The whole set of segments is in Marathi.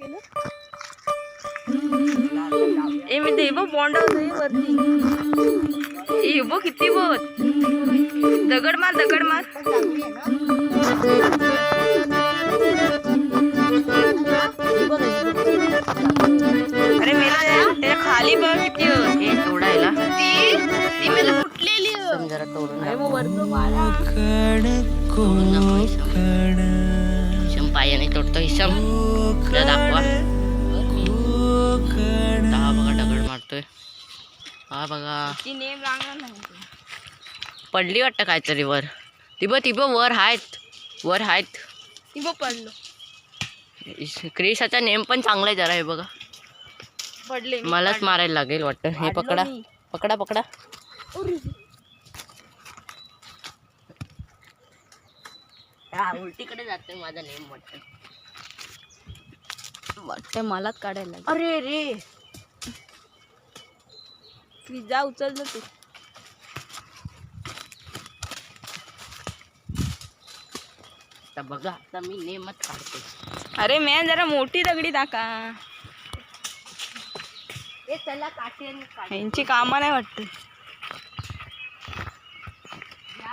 केलं ए मी ते बघ बॉन्ड वरती ए बघ किती बघ दगड मार अरे मेला त्याच्या खाली बघ किती हे तोडायला ती मला फुटलेली जरा तोडून अरे मग वरचं हिशम पायाने तोडतो हिशम दाखवा हा बघा दगड मारतोय हा बघा नेम लागणार नाही पडली वाटतं काहीतरी वर तिब वर आहेत तिब पडलो क्रिसाचा नेम पण चांगला आहे जरा हे बघा पडले मलाच मारायला लागेल वाटतं हे पकडा उलटीकडे जातोय माझा नेम वाटतं मलाच काढायला लागेल अरे रे जा उचललं तू बघा आता मी नेमच काढते अरे मैं जरा मोठी दगडी टाका चला यांची कामं नाही वाटत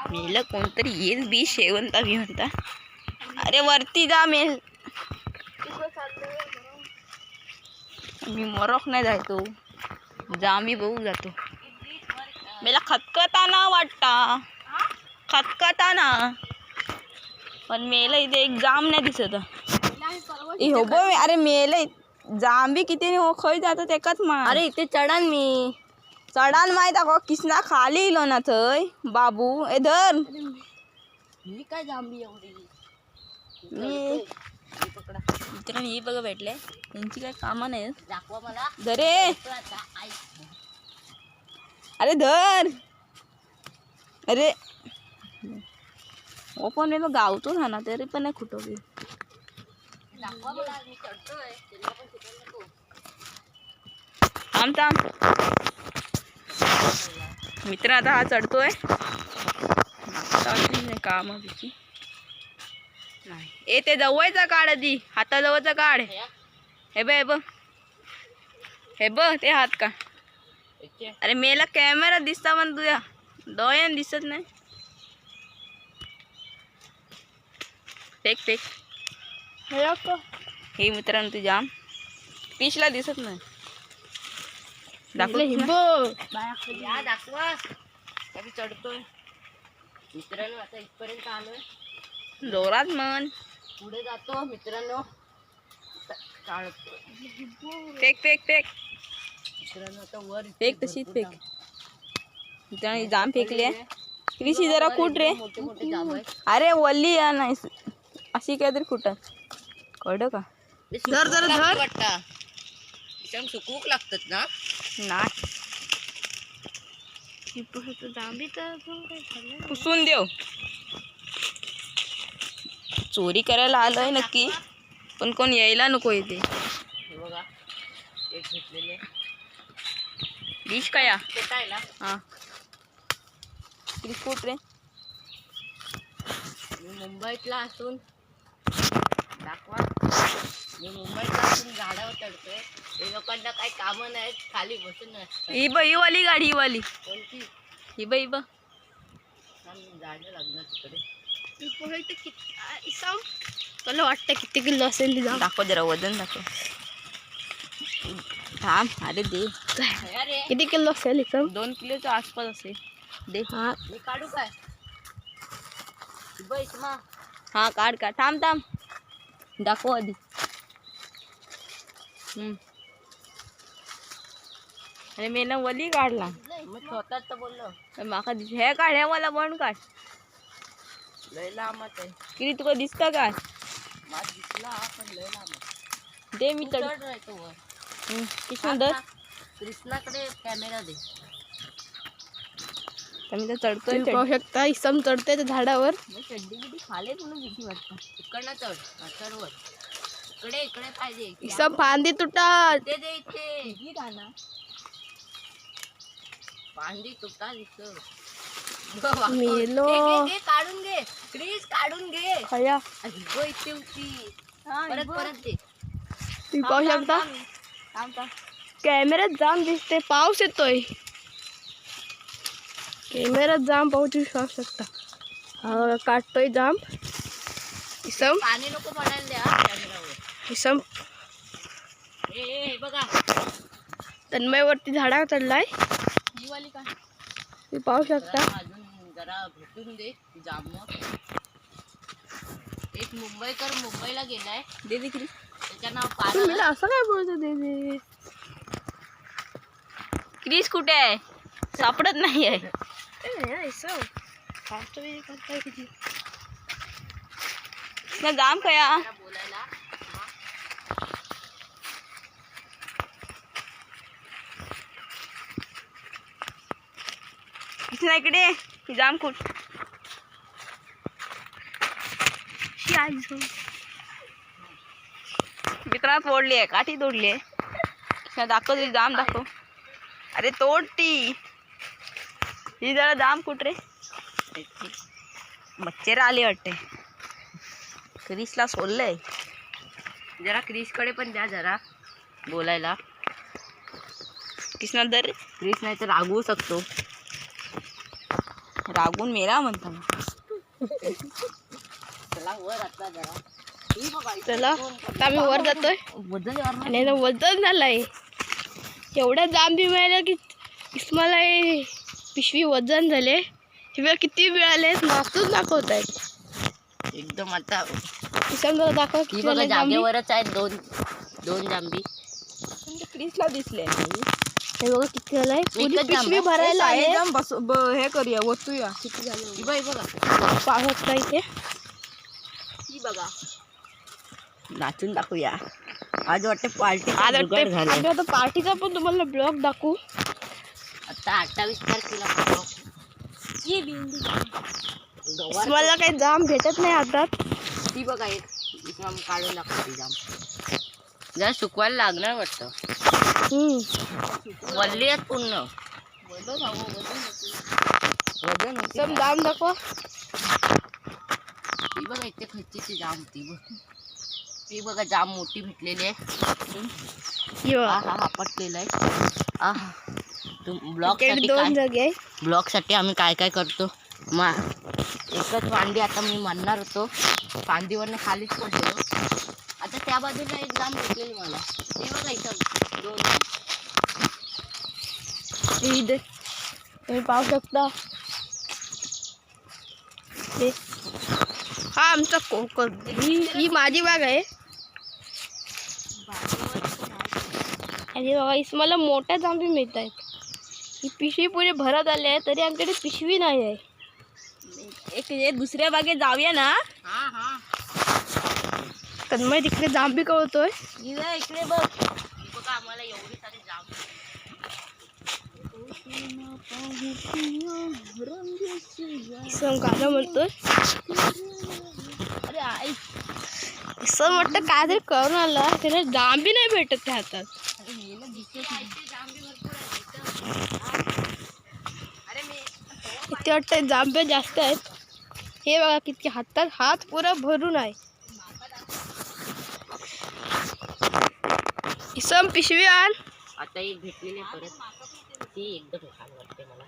मेल कोणतरी येईल बी शेवंता बी म्हणता अरे वरती जा मेल मी मरोक नाही जायचो जा मी बघू जातो मेला खतखताना वाटता पण मेला इथे एक जाम नाही दिसत हो बो अरे मेले जांबी किती हो खय जातात एकच मा अरे इथे चढान माहित आहे किसना खाली इलो ना थंय बाबू ए धर मी काय जांबी एवढी मित्रांनो ही बघा भेटले त्यांची काय कामं नाही दाखवा मला धरे अरे धर अरे हो पण मी गावतो ना तरी पण नाही खुटवली थांब मित्र आता हा चढतोय काम नाही ए ते जवळचा काढ आधी हाताजवळचा काढ हे बघ ते हात का अरे मेला कॅमेरा दिसता पण तुझ्या डोळ्यान दिसत नाही फेक हे मित्रांनो तू जाम पिशला दिसत नाही दाखवा चढतोय मित्रांनो आता इथपर्यंत आलोय जोरात मन पुढे जातो मित्रांनो फेक मित्रांनो आता वर फेक तशीच फेक मित्रांनो जाम फेकली आहे कृषी जरा कुठ रे अरे वल्ली या नाही अशी काहीतरी कुठं कळलं का धर वाटता सुकूक लागतात ना पुसून देव चोरी करायला आलोय नक्की पण कोण यायला नको येते बघा एक घेतलेले डिश काय हा कुठ रे मी मुंबईतला असून दाखवा मी मुंबईतला असून झाडावर चढतोय हे लोकांना काही कामं नाहीत खाली बसून ही वाली गाडी ही वाली कोणती ही झाडं लागणार तिकडे मला वाटतं किती किलो असेल दाखव जरा वजन दाखव थांब अरे दे किती किलो असेल एकदम 2 किलोच्या आसपास असेल दे हा मी काढू काय हा काढ थांब दाखव आधी अरे मी ना वली काढला मग स्वतःच बोललो माका हे काढ हे मला बंद काढ लय लांबच आहे किती तुका दिसता काय माझ दिसला पण लय लांब दे मी चढ राहतो वर किती कृष्णाकडे कॅमेरा दे मी तर चढतोय पाहू शकता इसम चढतोय त्या झाडावर चड्डी बिड्डी खाले म्हणून भीती वाटतं इकडनं चढ वर इकडे पाहिजे इसम फांदी तुटा दे इथे ना फांदी तुटा मेलो काढून घे क्रीज काढून घे इथे होती परत दे तुम्ही पाहू शकता कॅमेऱ्यात जाम दिसते. पाऊस येतोय. कॅमेऱ्यात जाम पाहू शकता. काढतोय जाम. इसम पाणी नको पडायला द्या. इसम बघा तन्मयवरती झाडा चढलाय. दिवाळी का तुम्ही पाहू शकता. अजून जरा भेटून दे जाम. एक मुंबईकर मुंबईला गेलाय. दे देखील त्याचं नाव तुम्ही असं काय बोलतो. दे क्रिस कुठे आहे? सापडत नाही आहे. जाम खया बोलायला. इकडे जाम कुठ मित्रात तोडली आहे. काठी तोडली आहे. दाखव तुझी जाम दाखव. अरे तोड ती. ही जरा जाम कुठ रे. मच्छर आले वाटते. क्रिसला सोडलंय. जरा क्रिसकडे पण द्या जरा बोलायला. कृष्णा दर क्रिस नाही तर रागवू शकतो. रागून मेला म्हणता. चला वर आता जरा. चला आता आम्ही वर जातोय. वजन आणि वजन झालंय. एवढ्या जाम बी मिळाल्या की इस्माला पिशवी वजन झाले. हे किती मिळाले नाचून दाखवत आहेत एकदम. आता इसम दाखव. ही बघा जागेवरच आहेत दोन जांबी. क्रिसला दिसले. हे बघा किती झालंय. पिशवी भरायला आहे. हे करूया वतूया. किती झाले बघा पाहत का इथे. ही बघा नाचून दाखवूया. आज वाटते पार्टी. आज वाटते आता पार्टीचा पण तुम्हाला ब्लॉग दाखवू. आता 28 तारखेला मला काही जाम भेटत नाही आता. ती बघा एक काढून दाखवते जाम. जरा सुकवायला लागणार वाटतं. वल्ली आहेत पूर्ण. वजन सब जाम दाखवा. ती बघा इथे खच्चीची जाम होती बघ. ती बघा जाम मोठी भेटलेली आहे. हा पटलेला आहे. ब्लॉग साठी आम्ही काय काय करतो. एकच वांडी आता मी म्हणणार होतो. फांदीवरनं खालीच पडलेलो. आता त्या बाजूला एक जाम भेटलेली मला. ते बघा इथं 2 तुम्ही पाहू शकता. हा आमचा कोकण. ही माझी बाग आहे. आणि बघा इस्माला मोठ्या जांभी मिळत आहेत. ही पिशवी पुरी भरत आली आहे तरी आमच्याकडे पिशवी नाही आहे. एक दुसऱ्या बागेत जाऊया ना. तन्मय तिकडे जांभी कळतोय. इकडे बघ. बघा आम्हाला एवढी सारी जाम. गाणं म्हणतोय. अरे आई सर म्हटलं काय तरी करून आला. त्याला जांभी नाही भेटत त्या हातात. किती वाटतं जांभे जास्त आहेत. हे बघा किती हातात हात पुरा भरून आहे. इसम पिशवी आण. आता एक भेटलेली परत. ती एकदम छान वाटते मला.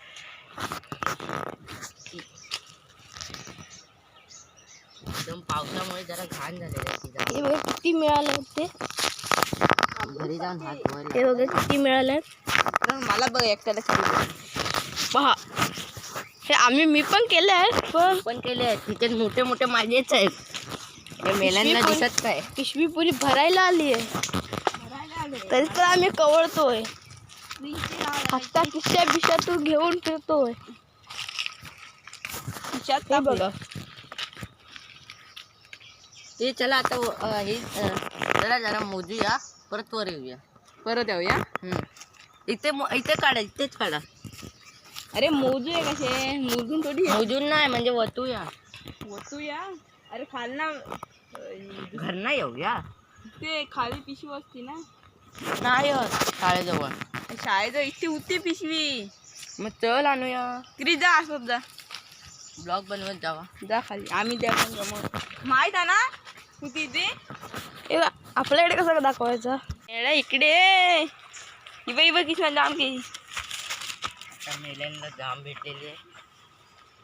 एकदम पावसामुळे जरा घाण झालेलं आहे. हे बघा किती मिळाले ते. घरी जाऊन हात धुवायला. हे बघा किती मिळाले. मला बघ एकट्याला पहा. हे मी पण केलं आहे. पण केले आहेत. तिथे मोठे मोठे माझेच आहेत. हे मेल्यांना दिसत काय. पिशवी पुरी भरायला आली आहे तरी तर आम्ही कवळतोय. हत्ता किशा बिशातून घेऊन फिरतोय. बघा ते चला आता हे चला जरा मोजूया. परत वर येऊया. परत येऊया. इथे काढा. इथेच काढा. अरे मोजूया कसे. मोजून थोडी. मोजून नाही म्हणजे वतूया. अरे खालना घर नाही येऊया. ते खाली पिशवी असती ना. नाही शाळेजवळ. शाळेजवळ इथे होती पिशवी. मग चल आणूया. क्रिस जा असत जा. ब्लॉग बनवत जावा. जा खाली. आम्ही द्या पण जमवतो. माहित आहे ना होती ते. आपल्याकडे कसं दाखवायचं? मेळा इकडे इबा किती जाम की मेल्यांना जाम भेटलेली आहे.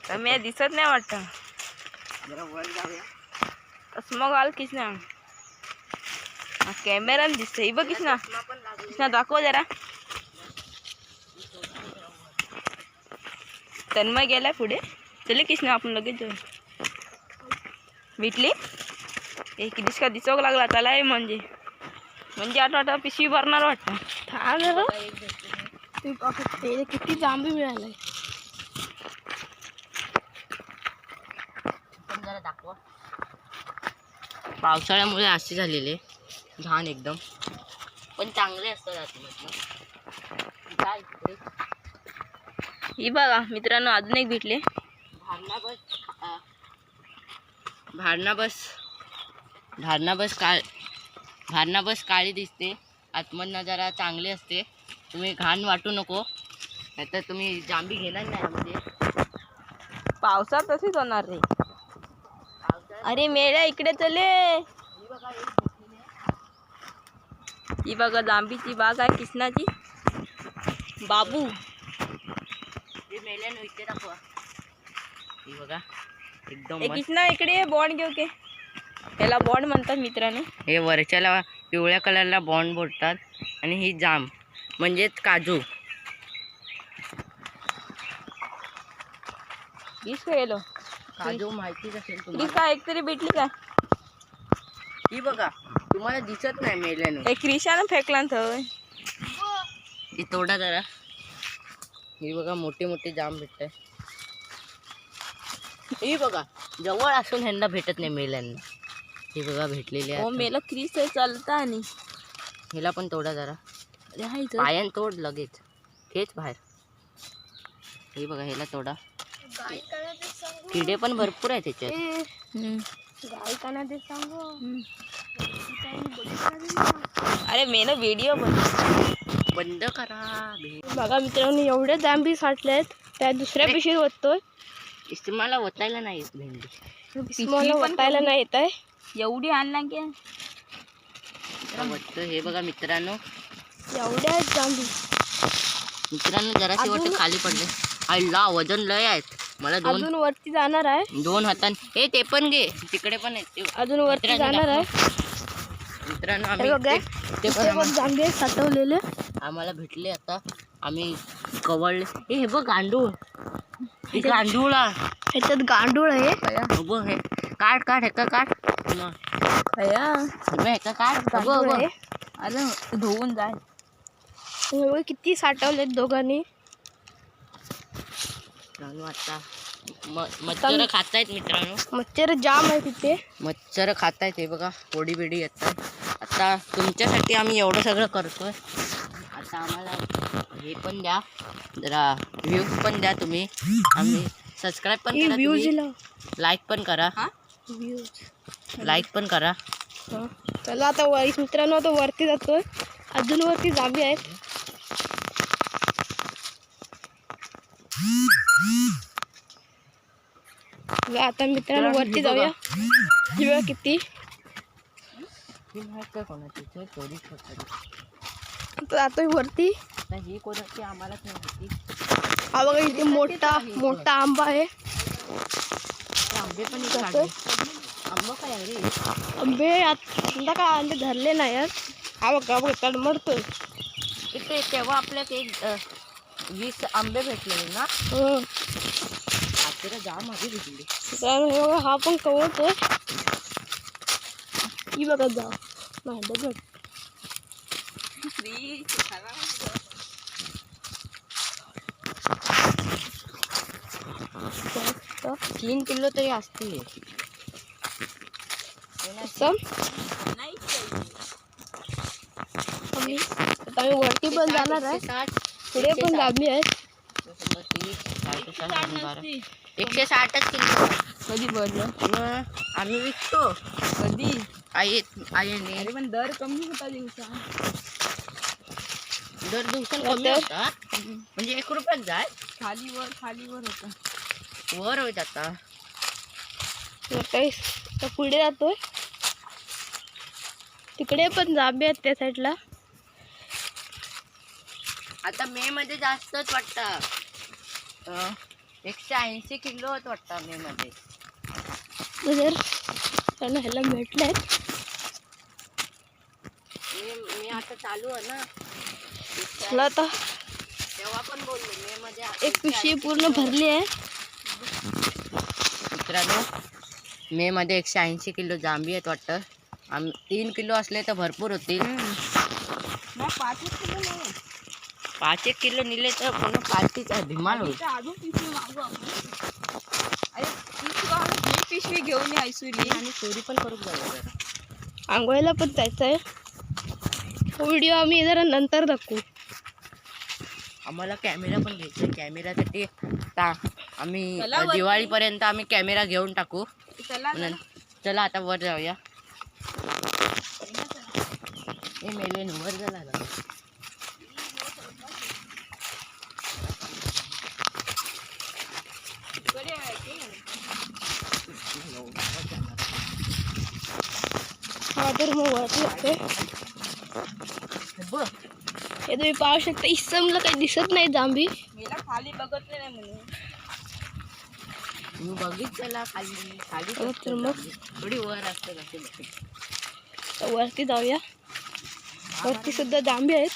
कमी दिसत नाही वाटतं. जरा वर जाऊया. स्मॉग आल किसना कॅमेरा दिसतंय. इबा किसना दाखव जरा. तन्मय गेलाय पुढे. चले किसना आपण लगेच जाऊ. भेटली एक दिसका दिसोक लागला त्याला म्हणजे आता पिशवी भरणार वाटतं. किती जांभी मिळालाय. जरा दाखवा. पावसाळ्यामुळे असे झालेले घाण एकदम, पण चांगले असतात आतमध्ये. ही बघा मित्रांनो अजून एक भेटले. भारना बस काळी दिसते, आतमधनं जरा चांगली असते. तुम्ही घाण वाटू नको, नाहीतर तुम्ही जांभी घेणार नाही म्हणजे. पावसात तशीच होणार रे. अरे मेळ्या इकडे चले. ही बघा जांभीची बाग आहे किसनाची. बाबू मेल्यानं इथे दाखवा. ही बघा एकदम किसना इकडे बॉन्ड घेऊ के. याला बॉन्ड म्हणतात मित्रांनो. हे वरच्याला पिवळ्या कलरला बॉन्ड बोलतात आणि ही जाम म्हणजेच काजू. गेलो काजू माहितीच असेल ही तुम्हाला. का एक तरी भेटली का? ही बघा तुम्हाला दिसत नाही मेल्यानं. एक क्रिशानं फेकला थंय. ही तोडा जरा. ही बघा मोठे मोठे जाम भेटत. ही बघा जवळ असून ह्यांना भेटत नाही मेल्यांना. ही बघा भेटलेली आहे. मेला क्रिस आहे चालता आणि हिला पण तोडा जरा. लिहायचं पायान तोड लगेच हेच बाहेर. ही बघा ह्याला तोडा. किडे पण भरपूर आहे त्याच्यात. अरे मेन व्हिडिओ बंद करा. बघा मित्रांनो एवढे जांभी साठले आहेत. त्या दुसऱ्या पिशवीत ओततोय. इस्माला ओतायला नाही येत भेंडी. मला ओतायला नाही येत आहे. एवढी आणला की हे बघा मित्रांनो एवढ्या आहेत जांभी. मित्रांनो जराशी वाटतं खाली पडले. आईला वजन लय आहेत. मला अजून वरती जाणार आहे. दोन हातांनी. हे ते पण घे, तिकडे पण आहेत. अजून वरती जाणार आहे मित्रांनो. आम्ही जांभे साठवलेले आम्हाला भेटले. आता आम्ही कवळले. हे बघ गांडूळ. हे गांडूळा ह्याच्यात गांडूळ आहे. बघ हे काढ काढ ह्याचा काढ. ह्याचा काढ. अरे धुवून जाय. किती साठवलेत दोघांनी. आता मच्छर खातायत मित्रांनो. मच्छर जाम आहे तिथे. मच्छर खातायत. हे बघा पोडी बिडी येतात. आता तुमच्यासाठी आम्ही एवढं सगळं करतोय. आता आम्हाला हे पण द्या, जरा व्ह्यूज पण द्या तुम्ही. आम्ही सबस्क्राईब पण करा, लाईक पण करा. लाईक पण करा. चला आता मित्रांनो आता वरती जातोय. अजून वरती जांभी आहेत. आता मित्रांनो वरती जाऊया. किंवा किती जातोय वरती. ही कोणाची आम्हालाच नाही माहिती. हा बघा इथे मोठा मोठा आंबा आहे. आंबे पण इथे. आंबा काय आहे रे. आंबे आता काय आंबे धरले नाही यार. हा बघा बघा तडमडतोय. इथे तेव्हा आपल्याला एक 20 आंबे भेटलेले ना. आता जाम आधी भेटली. हे बघा हा पण कवळतोय. ही बघा जा नाही बघ. 3 किलो तरी असते. आता मी वरती पण जाणार आहे. पुढे पण जांभी आहे. 160च किलो. कधी भरलं आम्ही विकतो. कधी आई पण दर कमी होता दिवसा. दर दिवसाला कमी होता म्हणजे 1 रुपयात जाय. खाली वर होता. वर होत आता. पुढे जातोय. तिकडे पण जांभे आहेत त्या साईडला. आता मे मध्ये जास्तच वाटतं. 180 किलो होत वाटतं मे मध्ये. जर त्यांना ह्याला भेटलंय. मी आता चालू आहे ना तुला आता तेव्हा पण बोललो मे मध्ये एक पिशवी पूर्ण भरली आहे. मित्रांनो मे मध्ये 180 किलो जांभी आहेत वाटतं. 3 किलो असले तर भरपूर होतील. 5-1 किलो नेले तर पूर्ण पार्टीचा धमाल होईल. पिशवी घेऊन आयसुली आणि चोरी पण करून जाऊ जरा. आंघोळीला पण जायचं आहे. व्हिडिओ आम्ही जरा नंतर दाखवू. आम्हाला कॅमेरा पण घ्यायचा आहे. कॅमेरासाठी आम्ही दिवाळीपर्यंत आम्ही कॅमेरा घेऊन टाकू. चला आता वर जाऊया. हे मेले वर झाला ना. हा तर मग वरती जाते. हे तुम्ही पाहू शकता. इसमला काही दिसत नाही जांभी. खाली बघत नाही म्हणून मी बघितलेला खाली खाली तर मग थोडी वर असते. वरती जाऊया. वरती सुद्धा जांभी आहेत.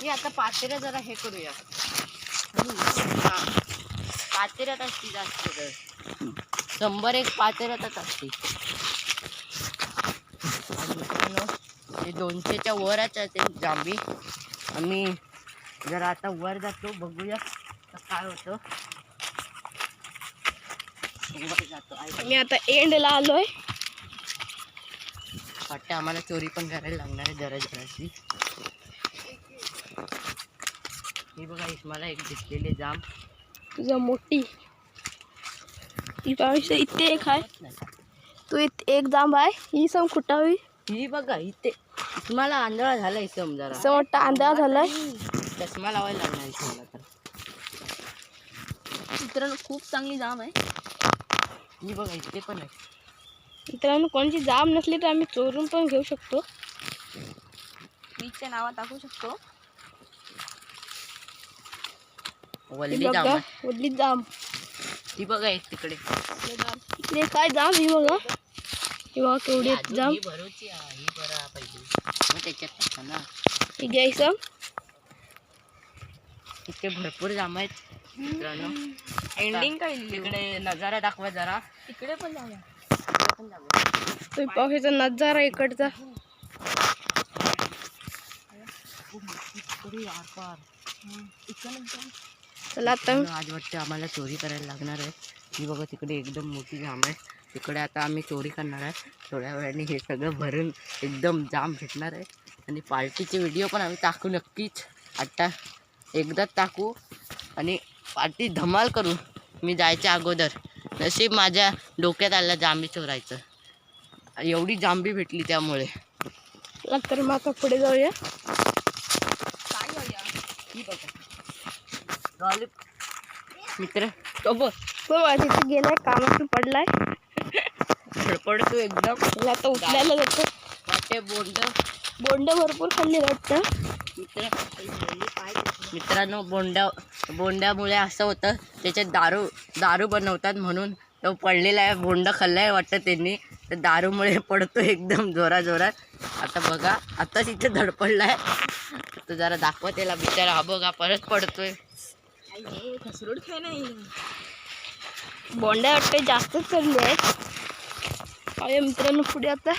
मी आता पातेऱ्या जरा हे करूया. पातेऱ्यात असते जास्त तर 100-1 पातेऱ्यातच असते. ते 200च्या वरच आहे ते जांभी. आम्ही जरा आता वर जातो बघूया काय होतं. वर जातो. मी आता एंडला आलोय. वाटतं आम्हाला चोरी पण करायला लागणार आहे जरा जराशी. ही बघा मला एक दिसलेले जाम तुझा मोठी इथे एक आहे. तू एक जांब आहे. ही सम कुठावी. ही बघा इथे मला आंधळा झाला इसम जरा. असं मोठा आंधळा झालाय. चष्मा लावायला लागणार इसमला तर. मित्रांनो खूप चांगली जाम आहे. ही बघा इथे पण आहे. मित्रांनो कोणाची जाम नसली तर आम्ही चोरून पण घेऊ शकतो. मीच्या नावात टाकू शकतो. वल्ली जाम आहे. वल्ली जाम. ही बघा एक तिकडे. इकडे काय जाम. ही बघा. ही बघा केवढी जाम. ही भरोची आहे. ही बरा पाहिजे मग त्याच्यात टाका ना. ही घ्यायचं. इथे भरपूर जाम आहेत मित्रांनो. एंडिंग काय इकडे नजारा दाखवा जरा. इकडे पण जाऊया. पण जाऊया. तुम्ही पावसाचा नजारा इकडचा. चला आता आज वाटतं आम्हाला चोरी करायला लागणार आहे. ही बघा तिकडे एकदम मोठी जाम आहे. तिकडे आता आम्ही चोरी करणार आहे. थोड्या वेळाने हे सगळं भरून एकदम जाम भेटणार आहे. आणि पार्टीचे व्हिडिओ पण आम्ही टाकू नक्कीच. आता एकदाच टाकू आणि पार्टी धमाल करू. मी जायच्या अगोदर नशीब माझ्या डोक्यात आलं जांभी चोरायचं. एवढी जांभी भेटली त्यामुळे. तर मग आता पुढे जाऊया. मित्र तिथे गेलाय कामातून पडलाय. धडपडतो एकदम. त्याला आता उचलायला जातो. वाटे बोंड भरपूर खाल्ली वाटतं. मित्रांनो बोंड्यामुळे असं होतं. त्याच्यात दारू बनवतात म्हणून तो पडलेला आहे. बोंड खाल्लाय वाटतं त्यांनी. तर दारूमुळे पडतो एकदम जोरात. आता बघा आताच इथे धडपडलाय. तो जरा दाखवा त्याला बिचारा. हा बघा परत पडतोय. खसरूड खाय नाही. बोंड्या वाटते जास्तच चढले आहेत. पाहूया मित्रांनो पुढे आता.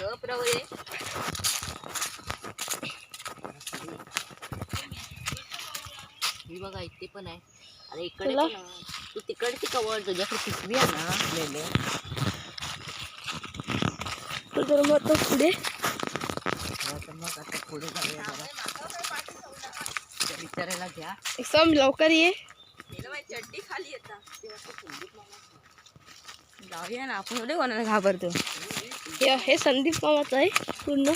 ही बघा इथे पण आहे. अरे इकडे पण आहे. तू तिकडची कवर तुझ्याकडे पिशवी आहे ना लेले. तर मग आता पुढे जाऊया जरा. विचारायला घ्या. एकदम लवकर ये. चड्डी खाली येतात जाऊया ना आपण. एवढे कोणाला घाबरतो. हे संदीप मामाचं आहे पूर्ण.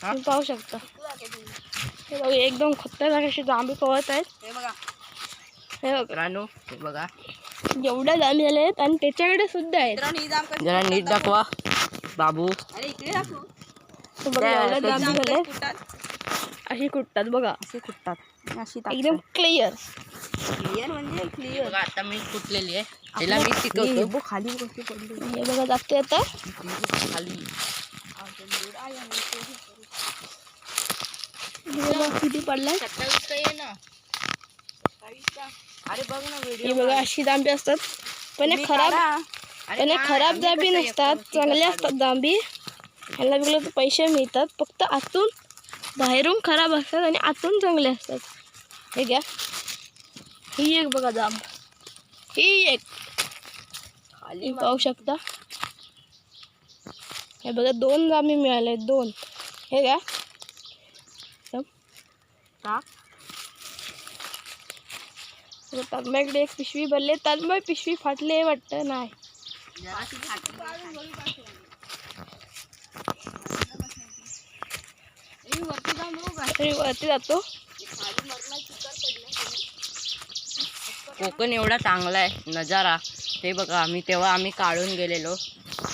तुम्ही पाहू शकता. हे बघा एकदम खतरनाक अशी जांभी पवत आहेत. हे बघा हे बघा मित्रांनो. हे बघा एवढ्या जांभी झाल्या आहेत आणि त्याच्याकडे सुद्धा आहेत. मित्रांनो, ही जाम कशी जरा नीट दाखवा बाबू. अरे इकडे दाखव. तो बघा एवढ्या जांभी जाम झाल्या कशी कुठतात? अशी कुठतात बघा अशी कुठतात अशी एकदम क्लिअर. क्लिअर म्हणजे क्लिअर. बघा आता मी कुठलेली आहे त्याला मी शिकवतो. खाली कशी पडली. हे बघा जाते आता खाली हे बघा किती पडलाय. 27 ये ना. अरे बघ ना हे व्हिडिओ. बघा अशी जांभी असतात पण हे खराब पण हे खराब जांभी नसतात, चांगले असतात जांभी. ह्याला विकलं तर पैसे मिळतात. फक्त आतून बाहेरून खराब असतात आणि आतून चांगले असतात. हे घ्या, ही एक बघा जांब, ही एक खाली पाहू शकता. हे बघा 2 जांभी मिळाले, 2. हे घ्या माझ्याकडे एक पिशवी भरले. तन्मय पिशवी फाटले वाटतं. नाही वरती जातो. कोकण एवढा चांगला आहे नजारा. ते बघा आम्ही काढून गेलेलो.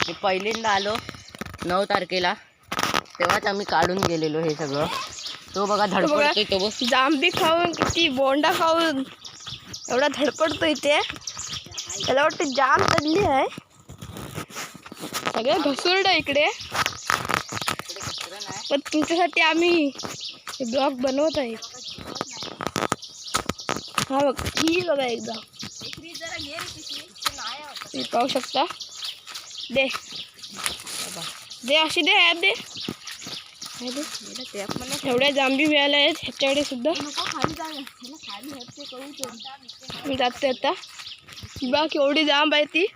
मी पहिल्यांदा आलो 9 तारखेला, तेव्हाच आम्ही काढून गेलेलो हे सगळं. तो बघा धडपडतोय तो बघ. जांभी खाऊन किती बोंडा खाऊन एवढा धडपडतो इथे. त्याला वाटतं जाम चढली आहे. सगळं घसरड इकडे. पण तुमच्यासाठी आम्ही ब्लॉग बनवत आहे. हा बघ, ही बघा एकदा तुम्ही पाहू शकता. दे दे अशी दे ह्यात दे. एवढ्या जांभी मिळाल्या आहेत ह्याच्याकडे सुद्धा. मी जाते आता. बघ केवढी जांब आहे ती.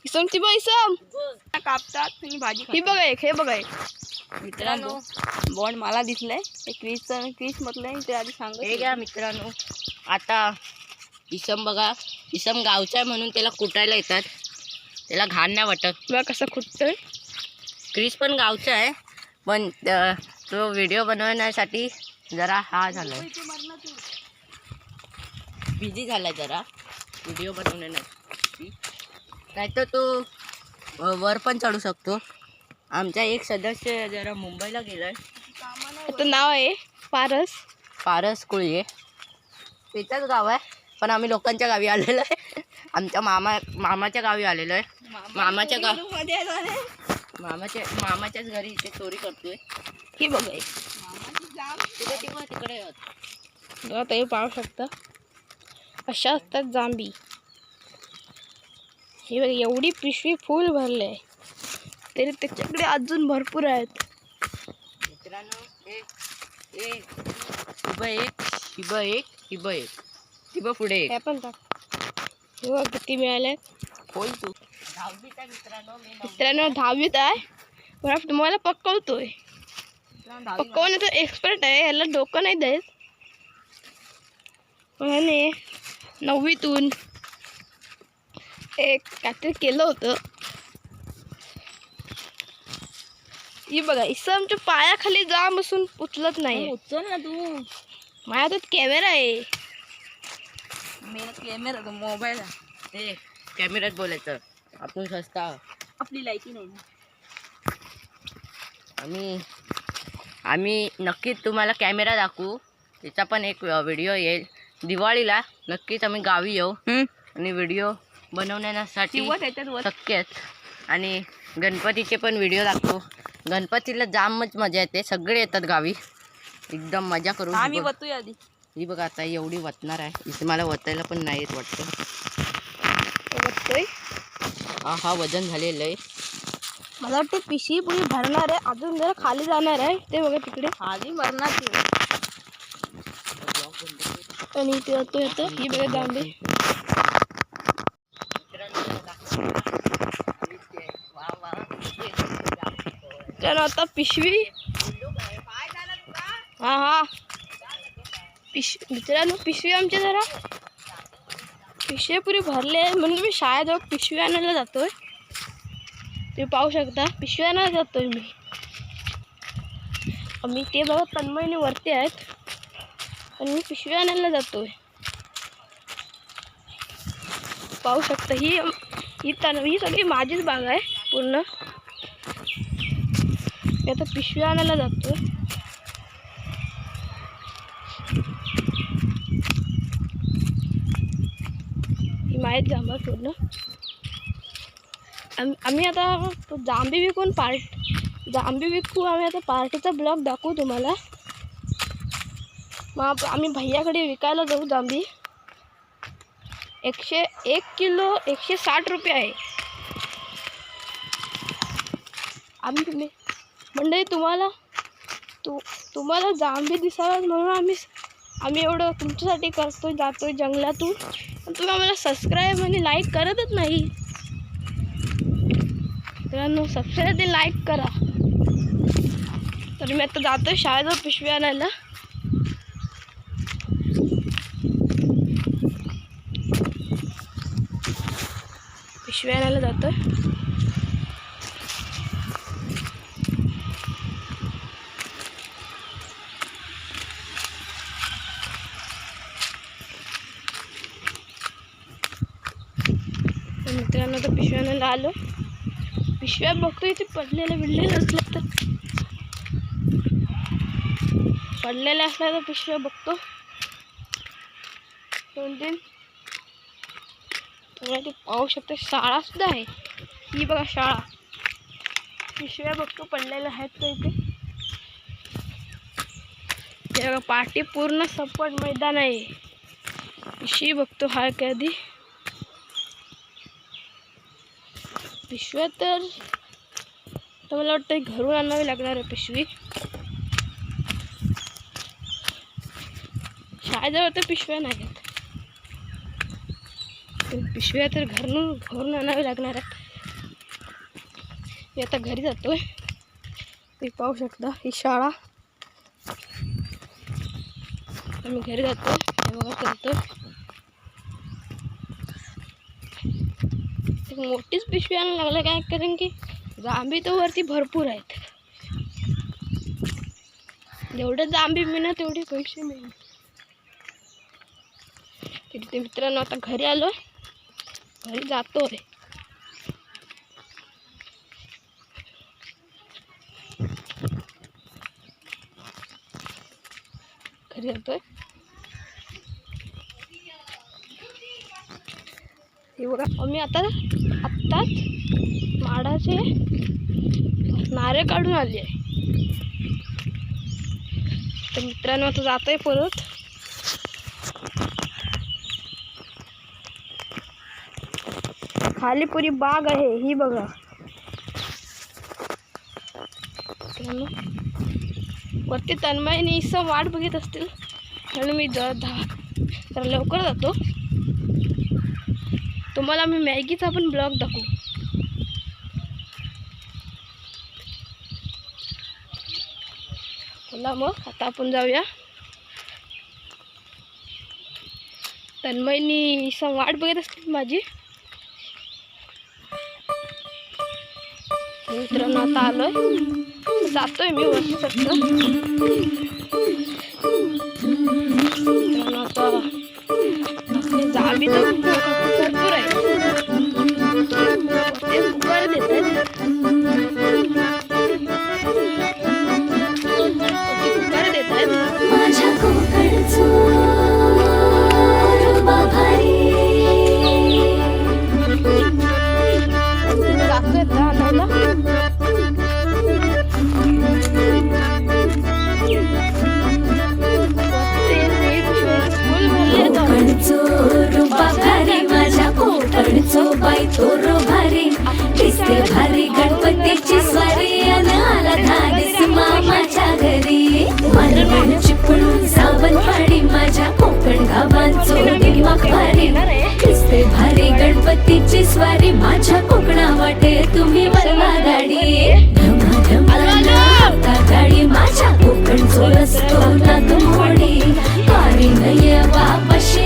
इसम ती बघ इसम कापतात आणि भाजी ही बघा एक, हे बघा एक. मित्रांनो, बॉन्ड मला दिसलंय. ते क्रीस म्हटलंय ते आधी सांग. हे घ्या मित्रांनो. आता इसम बघा, इसम गावचा आहे म्हणून त्याला कुटायला येतात. त्याला घाण नाही वाटत. बघा कसं खुटतंय. क्रिस पण गावचा आहे, पण तो व्हिडिओ बनवण्यासाठी जरा हा झालाय, बिझी झालाय जरा व्हिडिओ बनवण्यासाठी. नाही तर तो वर पण चढू शकतो. आमचा एक सदस्य जरा मुंबईला गेलाय. त्याचं नाव आहे पारस कुळये. त्याच्याच गाव आहे, पण आम्ही लोकांच्या गावी आलेलो आहे. आमच्या मामाच्या गावी आलेलो आहे. मामाच्याच घरी इथे चोरी करतोय. ही बघा एक. तिकडे बघा ते पाहू शकता. अशा असतात जांभी. ही बघा एवढी पिशवी फुल भरले आहे तरी त्याच्याकडे अजून भरपूर आहेत. मित्रांनो, हिबं पुढे एक. हे पण टाक. हे बघा किती मिळाले. होय तू 10वीत आहे मित्रांनो. मित्रांनो 10वीत आहे. पण तुम्हाला पकवतोय. पकवण्याचं एक्सपर्ट आहे. याला डोकं नाही देत. पण 9वीतून एक काहीतरी केलं होतं. ही बघा इसमच्या पायाखाली जाम बसून उचलत नाही. उचल ना तू. माझ्या हातात कॅमेरा आहे. मेरा कॅमेरा तो मोबाईल आहे. ते कॅमेऱ्यात बोलायचं. आपण सस्ता आपली लायकी नाही. आम्ही नक्कीच तुम्हाला कॅमेरा दाखवू. त्याचा पण एक व्हिडिओ येईल दिवाळीला. नक्कीच आम्ही गावी येऊ आणि व्हिडिओ बनवण्यासाठी शक्य आहेत. आणि गणपतीचे पण व्हिडिओ दाखवू. गणपतीला जामच मजा येते. सगळे येतात गावी, एकदम मजा करू. आम्ही वतूया आधी. ही बघा आता एवढी वतणार आहे. इथे मला वतायला पण नाही येत वाटतं. हा वजन झालेलं आहे. मला वाटतं पिशवी पुढे भरणार आहे. अजून जरा खाली जाणार आहे. ते बघा तिकडे खाली भरणार. आणि इथे येतो. ही बघा जांभी. तर आता पिशवी हा मित्रांनो पिशवी आमच्या जरा पिशवी पुरी भरले आहे म्हणून मी शाळेजवळ पिशवी आणायला जातोय. तुम्ही पाहू शकता पिशवी आणायला जातोय मी. ते बघा तन्मयने वरती आहेत आणि मी पिशवी आणायला जातोय. पाहू शकता ही सगळी माझीच बाग आहे पूर्ण. मी आता पिशवी आणायला जातो. ही माहीत जांभा पूर्ण. आम्ही आता जांभी विकू आम्ही आता पार्टीचा ब्लॉग दाखवू तुम्हाला. मग आम्ही भैयाकडे विकायला जाऊ जांभी. 1 किलो 160 रुपये आहे. आम्ही म्हणजे तुम्हाला जांभी दिसाव्यात म्हणून आम्ही एवढं तुमच्यासाठी करतोय, जातोय जंगलातून. पण तुम्ही आम्हाला सबस्क्राईब आणि लाईक करतच नाही. मित्रांनो सबस्क्राईब ते लाईक करा. तर मी आता जातोय शाळेजवळ पिशवी आणायला. पिशवी आणायला जातोय. मित्रांनो तर पिशव्या आणायला आलो. पिशव्या बघतो इथे पडलेल्या असल्या तर पिशव्या बघतो. 2-3 तुम्हाला ते पाहू शकता. शाळा सुद्धा आहे. ही बघा शाळा. पिशव्या बघतो पडलेल्या आहेत का इथे. हे बघा पाठी पूर्ण सपाट मैदान आहे. पिशवी बघतो हा कधी. पिशव्या तर मला वाटतं घरून आणावी लागणार आहे पिशवी. शाळेजवळ तर पिशव्या नाही आहेत. पिशव्या तर घरून आणावी लागणार आहेत. मी आता घरी जातोय. तुम्ही पाहू शकता ही शाळा. आम्ही घरी जातो. हे बघा करतो. मोठीच पिशवी आणायला लागलं काय, कारण की जांभी तर वरती भरपूर आहेत. जेवढं जांभी मिळणार तेवढे पैसे मिळणार. तिथे मित्रांनो आता घरी आलो. घरी जातोय. घरी जातोय. हे बघा आम्ही आत्ताच माडाचे नारळ काढून आले आहे. तर मित्रांनो आता जातोय परत. खाली पुरी बाग आहे ही बघा. वरती तन्मयने इसं वाट बघत असतील म्हणून मी जरा लवकर जातो. तुम्हाला मी मॅगीचा पण ब्लॉग दाखवू. चला मग आता आपण जाऊया. तन्मयनी इसं वाट बघत असतील माझी. मित्रांनो आता आलोय. जातोय मी वरती सगळं. मित्रांनो आता जांभी तर भरपूर आहे. ते फुगार देत आहेत. फुगार देत आहेत. माझ्या कोकणचं बाभारी जातोय आता आणायला. माझ्या कोकणचो बाई तोरो भारी दिसते भारी गणपतीची स्वारी आला धाडस मामाच्या घरी मन चिपळून सावंतवाडी माझ्या कोकण गावांचो दिमाग भारी दिसते भारी गणपतीची स्वारी माझ्या कोकणा वाटे तुम्ही बलवा गाडी गाडी माझ्या कोकणचो रस्तो ना तुमोडी पारी नये वापशी